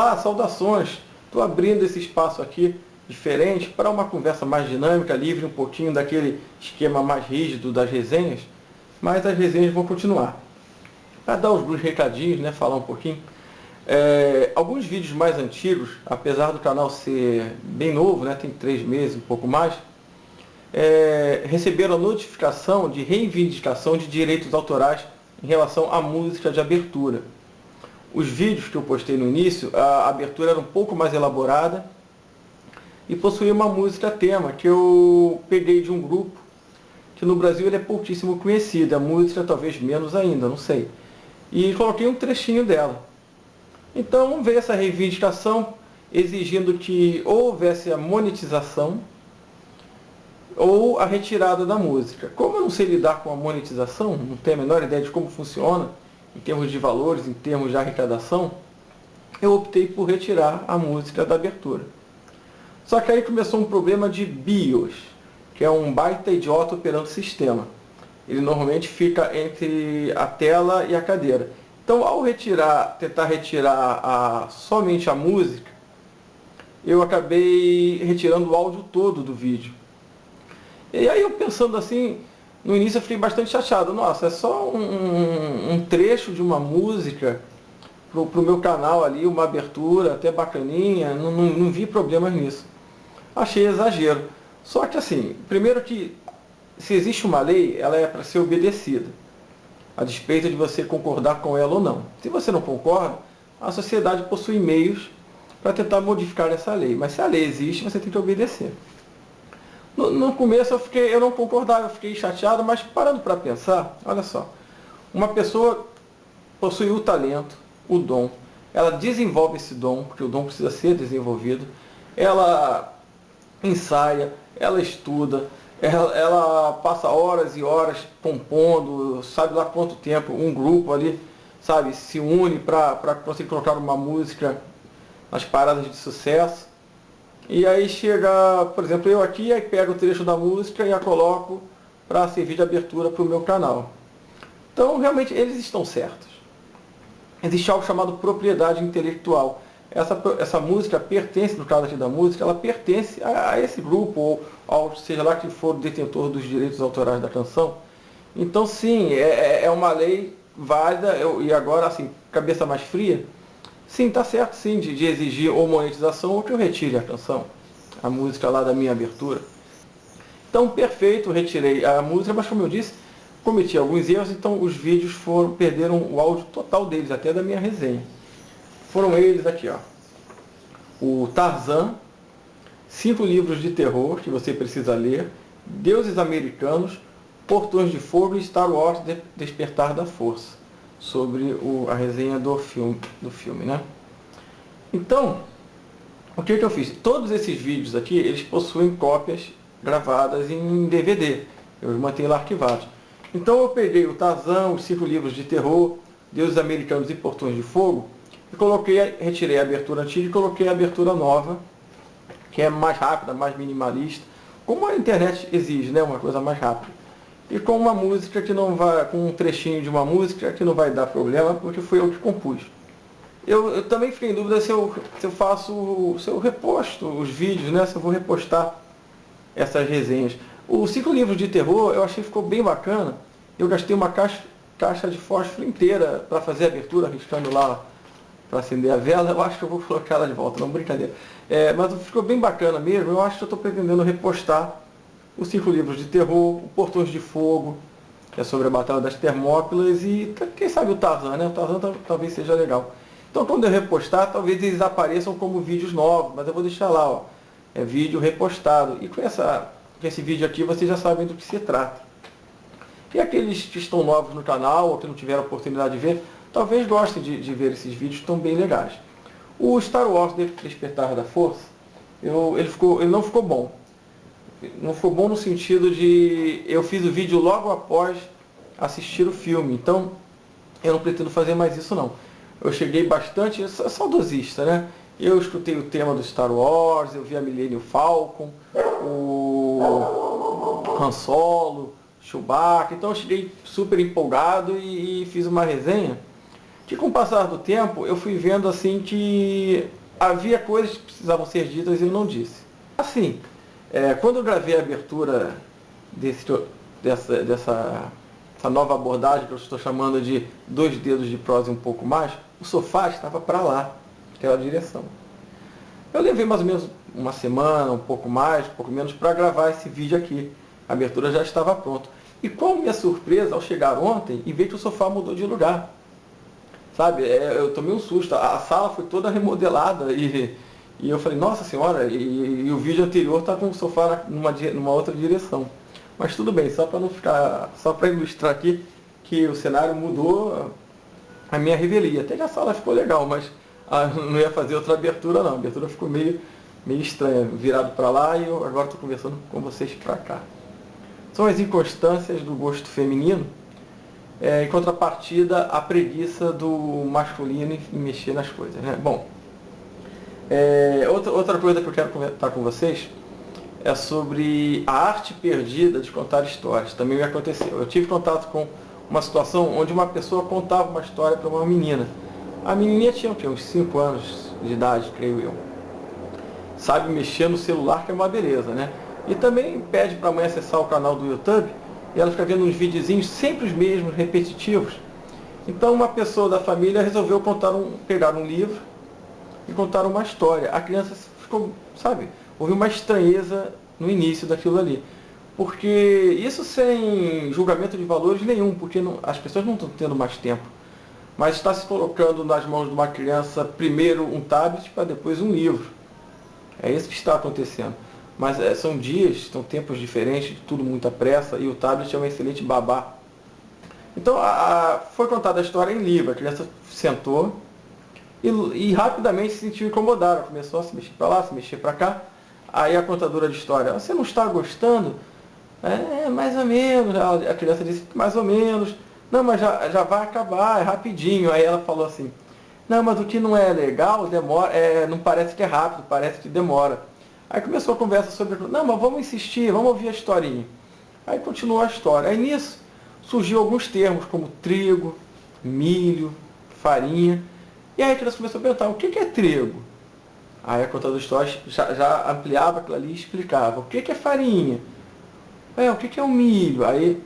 Olá, saudações! Estou abrindo esse espaço aqui diferente para uma conversa mais dinâmica, livre um pouquinho daquele esquema mais rígido das resenhas, mas as resenhas vão continuar. Para dar os recadinhos, né, falar um pouquinho, alguns vídeos mais antigos, apesar do canal ser bem novo, né, tem 3 meses, um pouco mais, receberam a notificação de reivindicação de direitos autorais em relação à música de abertura. Os vídeos que eu postei no início, a abertura era um pouco mais elaborada e possuía uma música tema que eu peguei de um grupo que no Brasil ele é pouquíssimo conhecido, a música talvez menos ainda, não sei. E coloquei um trechinho dela. Então veio essa reivindicação exigindo que ou houvesse a monetização ou a retirada da música. Como eu não sei lidar com a monetização, não tenho a menor ideia de como funciona, em termos de valores, em termos de arrecadação, eu optei por retirar a música da abertura. Só que aí começou um problema de BIOS, que é um baita idiota operando sistema. Ele normalmente fica entre a tela e a cadeira. Então, ao tentar retirar somente a música, eu acabei retirando o áudio todo do vídeo. E aí eu pensando assim, no início eu fiquei bastante chateado. Nossa, é só um trecho de uma música pro meu canal ali, uma abertura até bacaninha, não vi problemas nisso. Achei exagero. Só que assim, primeiro que se existe uma lei, ela é para ser obedecida, a despeito de você concordar com ela ou não. Se você não concorda, a sociedade possui meios para tentar modificar essa lei. Mas se a lei existe, você tem que obedecer. No começo eu não concordava, eu fiquei chateado, mas parando para pensar, olha só, uma pessoa possui o talento, o dom, ela desenvolve esse dom, porque o dom precisa ser desenvolvido, ela ensaia, ela estuda, ela passa horas e horas compondo, sabe lá quanto tempo, um grupo ali, sabe, se une para conseguir colocar uma música nas paradas de sucesso. E aí chega, por exemplo, eu aqui, aí pego o trecho da música e a coloco para servir de abertura para o meu canal. Então, realmente, eles estão certos. Existe algo chamado propriedade intelectual. Essa música pertence, no caso aqui da música, ela pertence a esse grupo, ou ao, seja lá quem for o detentor dos direitos autorais da canção. Então, sim, é uma lei válida, e agora, assim, cabeça mais fria, sim, está certo, sim, de exigir ou monetização ou que eu retire a canção, a música lá da minha abertura. Então, perfeito, retirei a música, mas como eu disse, cometi alguns erros, então os vídeos perderam o áudio total deles, até da minha resenha. Foram eles aqui, ó. O Tarzan, 5 livros de terror que você precisa ler, Deuses Americanos, Portões de Fogo e Star Wars Despertar da Força, sobre a resenha do filme, né? Então, o que eu fiz? Todos esses vídeos aqui, eles possuem cópias gravadas em DVD. Eu os mantenho lá arquivados. Então eu peguei o Tarzan, os 5 livros de terror, Deuses Americanos e Portões de Fogo, e retirei a abertura antiga e coloquei a abertura nova, que é mais rápida, mais minimalista, como a internet exige, né? Uma coisa mais rápida. E com uma música que não vai, com um trechinho de uma música que não vai dar problema, porque foi eu que compus. Eu também fiquei em dúvida se eu reposto os vídeos, né? Se eu vou repostar essas resenhas. Os 5 livros de terror eu achei que ficou bem bacana. Eu gastei uma caixa de fósforo inteira para fazer a abertura, arriscando lá para acender a vela. Eu acho que eu vou colocar ela de volta, não, brincadeira. Mas ficou bem bacana mesmo. Eu acho que eu estou pretendendo repostar os 5 livros de terror, o Portões de Fogo, que é sobre a Batalha das Termópilas, e quem sabe o Tarzan, né? O Tarzan talvez seja legal. Então quando eu repostar, talvez eles apareçam como vídeos novos, mas eu vou deixar lá, ó, vídeo repostado. E com esse vídeo aqui vocês já sabem do que se trata. E aqueles que estão novos no canal, ou que não tiveram a oportunidade de ver, talvez gostem de ver esses vídeos, estão bem legais. O Star Wars Despertar da Força, ele não ficou bom. Não ficou bom no sentido de eu fiz o vídeo logo após assistir o filme, então eu não pretendo fazer mais isso não. Eu cheguei bastante saudosista, né? Eu escutei o tema do Star Wars, eu vi a Millennium Falcon, o Han Solo, Chewbacca, então eu cheguei super empolgado e fiz uma resenha que com o passar do tempo eu fui vendo assim que havia coisas que precisavam ser ditas e eu não disse. Assim, quando eu gravei a abertura dessa nova abordagem que eu estou chamando de 2 dedos de prosa e um pouco mais, o sofá estava para lá, aquela direção. Eu levei mais ou menos uma semana, um pouco mais, um pouco menos, para gravar esse vídeo aqui. A abertura já estava pronta. E qual minha surpresa ao chegar ontem e ver que o sofá mudou de lugar. Sabe, eu tomei um susto. A sala foi toda remodelada e eu falei, nossa senhora, e o vídeo anterior está com o sofá numa outra direção. Mas tudo bem, só para ilustrar aqui que o cenário mudou a minha revelia. Até que a sala ficou legal, mas não ia fazer outra abertura não. A abertura ficou meio estranha, virado para lá e eu agora estou conversando com vocês para cá. São as inconstâncias do gosto feminino, em contrapartida à preguiça do masculino em mexer nas coisas, né? Bom, outra coisa que eu quero comentar com vocês é sobre a arte perdida de contar histórias. Também me aconteceu. Eu tive contato com uma situação onde uma pessoa contava uma história para uma menina. A menininha tinha uns 5 anos de idade, creio eu. Sabe mexer no celular, que é uma beleza, né? E também pede para a mãe acessar o canal do YouTube e ela fica vendo uns videozinhos, sempre os mesmos, repetitivos. Então uma pessoa da família resolveu pegar um livro e contar uma história. A criança ficou, sabe, houve uma estranheza no início daquilo ali. Porque isso sem julgamento de valores nenhum, porque as pessoas não estão tendo mais tempo. Mas está se colocando nas mãos de uma criança primeiro um tablet para depois um livro. É isso que está acontecendo. Mas são tempos diferentes, tudo muita pressa, e o tablet é um excelente babá. Então foi contada a história em livro, a criança sentou e rapidamente se sentiu incomodada, começou a se mexer para lá, se mexer para cá. Aí a contadora de história, você não está gostando? Mais ou menos, a criança disse, mais ou menos. Não, mas já vai acabar, é rapidinho. Aí ela falou assim, não, mas o que não é legal, demora, não parece que é rápido, parece que demora. Aí começou a conversa sobre, não, mas vamos insistir, vamos ouvir a historinha. Aí continuou a história. Aí nisso surgiu alguns termos, como trigo, milho, farinha. E aí a criança começou a perguntar, o que é trigo? Aí a contadora de histórias já ampliava aquilo ali e explicava, o que é farinha? O que é o milho? Aí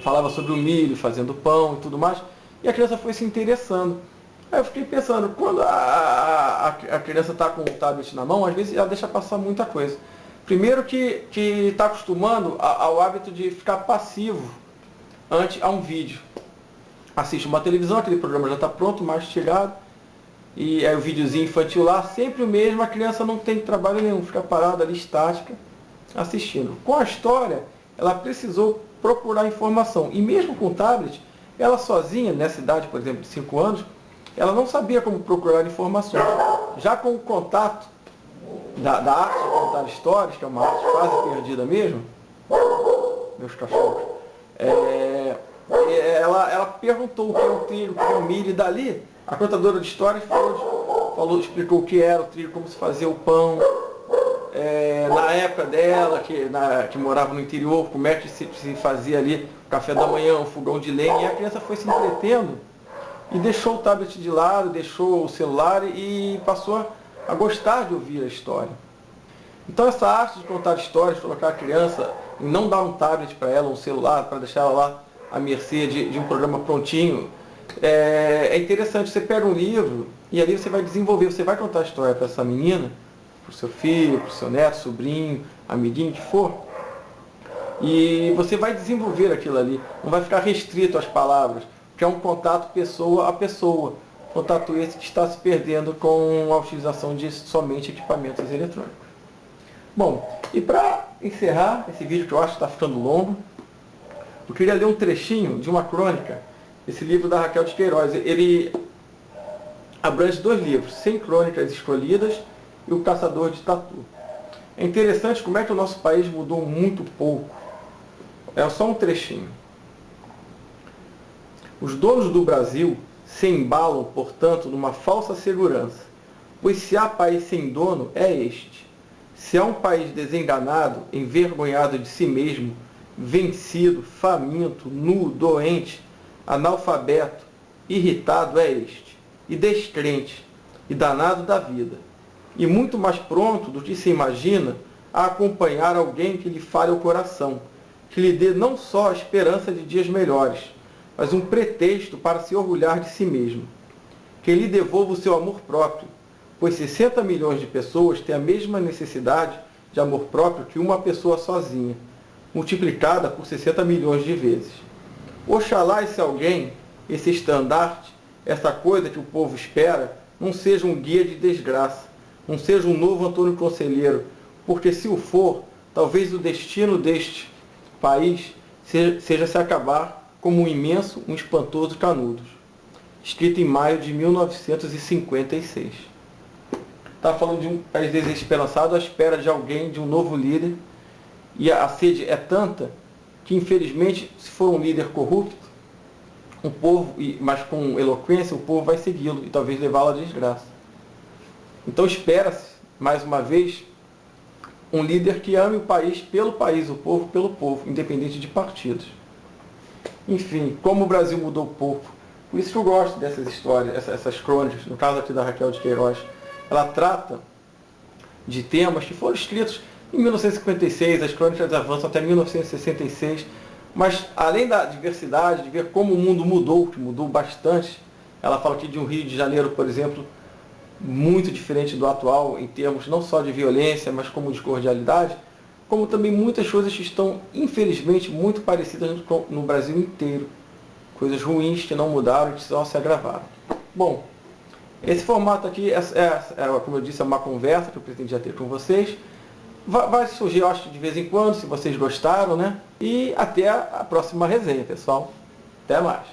falava sobre o milho, fazendo pão e tudo mais. E a criança foi se interessando. Aí eu fiquei pensando, quando a criança está com o tablet na mão, às vezes ela deixa passar muita coisa. Primeiro que está acostumando ao hábito de ficar passivo ante a um vídeo. Assiste uma televisão, aquele programa já está pronto, mastigado, e aí o videozinho infantil lá, sempre o mesmo, a criança não tem trabalho nenhum, fica parada ali estática, assistindo. Com a história, ela precisou procurar informação. E mesmo com o tablet, ela sozinha, nessa idade, por exemplo, de 5 anos, ela não sabia como procurar informações. Já com o contato da arte de contar histórias, que é uma arte quase perdida mesmo, meus cachorros, ela perguntou o que é o trigo, o que é o milho, e dali a contadora de histórias explicou o que era o trigo, como se fazia o pão, na época dela, que morava no interior, como é que se fazia ali o café da manhã, o fogão de lenha, e a criança foi se entretendo e deixou o tablet de lado, deixou o celular e passou a gostar de ouvir a história. Então essa arte de contar histórias, colocar a criança e não dar um tablet para ela, um celular, para deixar ela lá à mercê de um programa prontinho, é interessante. Você pega um livro e ali você vai desenvolver, você vai contar a história para essa menina, para o seu filho, para o seu neto, sobrinho, amiguinho, que for, e você vai desenvolver aquilo ali, não vai ficar restrito às palavras, que é um contato pessoa a pessoa, contato esse que está se perdendo com a utilização de somente equipamentos eletrônicos. Bom, e para encerrar esse vídeo, que eu acho que está ficando longo, eu queria ler um trechinho de uma crônica, esse livro da Raquel de Queiroz. Ele abrange 2 livros, 100 Crônicas Escolhidas e O Caçador de Tatu. É interessante como é que o nosso país mudou muito pouco. É só um trechinho. Os donos do Brasil se embalam, portanto, numa falsa segurança, pois se há país sem dono, é este. Se há um país desenganado, envergonhado de si mesmo, vencido, faminto, nu, doente, analfabeto, irritado, é este, e descrente, e danado da vida. e muito mais pronto do que se imagina a acompanhar alguém que lhe fale ao coração, que lhe dê não só a esperança de dias melhores, mas um pretexto para se orgulhar de si mesmo. Que lhe devolva o seu amor próprio, pois 60 milhões de pessoas têm a mesma necessidade de amor próprio que uma pessoa sozinha, multiplicada por 60 milhões de vezes. Oxalá esse alguém, esse estandarte, essa coisa que o povo espera, não seja um guia de desgraça, não seja um novo Antônio Conselheiro, porque se o for, talvez o destino deste país seja se acabar como um imenso, um espantoso Canudos. Escrito em maio de 1956. Está falando de um país desesperançado à espera de alguém, de um novo líder, e a sede é tanta que, infelizmente, se for um líder corrupto, um povo, mas com eloquência, o povo vai segui-lo e talvez levá-lo à desgraça. Então espera-se, mais uma vez, um líder que ame o país, o povo pelo povo, independente de partidos. Enfim, como o Brasil mudou pouco. Por isso que eu gosto dessas histórias, essas crônicas, no caso aqui da Raquel de Queiroz. Ela trata de temas que foram escritos em 1956, as crônicas avançam até 1966, mas além da diversidade, de ver como o mundo mudou, que mudou bastante, ela fala aqui de um Rio de Janeiro, por exemplo, muito diferente do atual, em termos não só de violência, mas como de cordialidade, como também muitas coisas que estão, infelizmente, muito parecidas no Brasil inteiro. Coisas ruins que não mudaram e que só se agravaram. Bom, esse formato aqui, como eu disse, é uma conversa que eu pretendia ter com vocês. Vai surgir, eu acho, de vez em quando, se vocês gostaram, né? E até a próxima resenha, pessoal. Até mais.